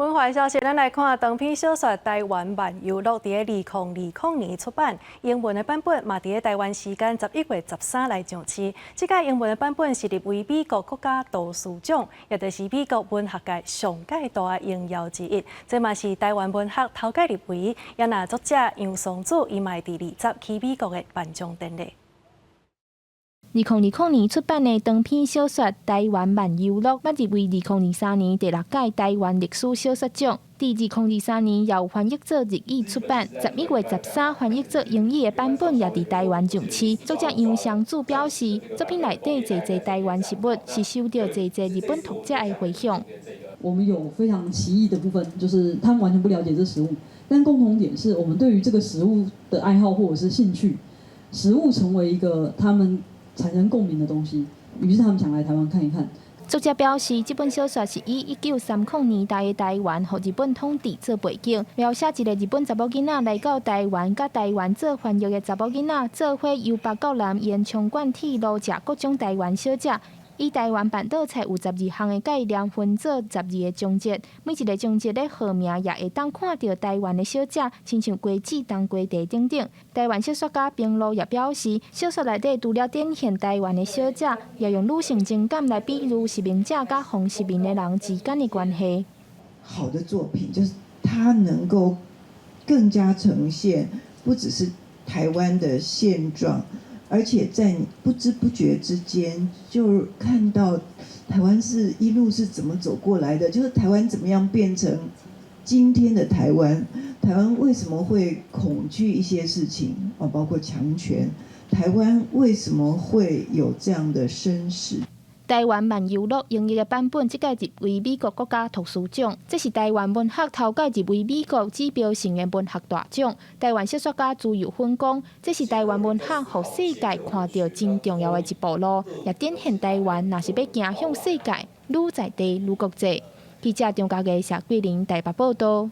文化消息，咱来看长篇小说《台湾漫游录》伫2020年出版，英文的版本嘛伫台湾时间11月13来上市。这个英文的版本是入围美国国家图书奖，也就是美国文学界上界大的荣耀之一。这嘛是台湾文学头届入围，也那作者杨松祖伊嘛第20去美国的颁奖典礼。2020年出版的长篇小说《台湾漫游录》，捌入围2023年第6届台湾历史小说奖。伫2023年由翻译做日语出版，11月13翻译做英语的版本也伫台湾上市。作者杨尚祖表示，作品内底侪台湾实物，是受到侪日本读者的回响。我们有非常奇异的部分，就是他们完全不了解这食物，但共同点是我们对于这个食物的爱好或者是兴趣，食物成为一个他们产生共鸣的东西，于是他们想来台湾看一看。作者表示，这本小说是以1930年代的台湾和日本统治做背景，描写一个日本查某囡仔来到台湾，甲台湾做翻译的查某囡仔做伙由北到南沿冲冠铁路食各种台湾小食。以台湾bản岛菜有12项的概念分做12个章节，每一个章节的号名也会当看到台湾的小食，亲像瓜子、冬瓜茶等等。台湾小说家平路也表示，小说内底除了展现台湾的小食，也用女性情感来比喻实名者甲非实名的人之间的关系。好的作品就是它能够更加呈现，不只是台湾的现状。而且在你不知不觉之间，就看到台湾是一路是怎么走过来的，就是台湾怎么样变成今天的台湾。台湾为什么会恐惧一些事情啊，包括强权？台湾为什么会有这样的身世？台湾漫游录英译的版本，即届入围美国国家图书奖，这是台湾文学头届入围美国指标性的文学大奖。台湾小说家自由分讲，这是台湾文学让世界看到真重要的一步路，也展现台湾若是要行向世界，愈在地愈国际。记者张家佳、谢桂玲台北报道。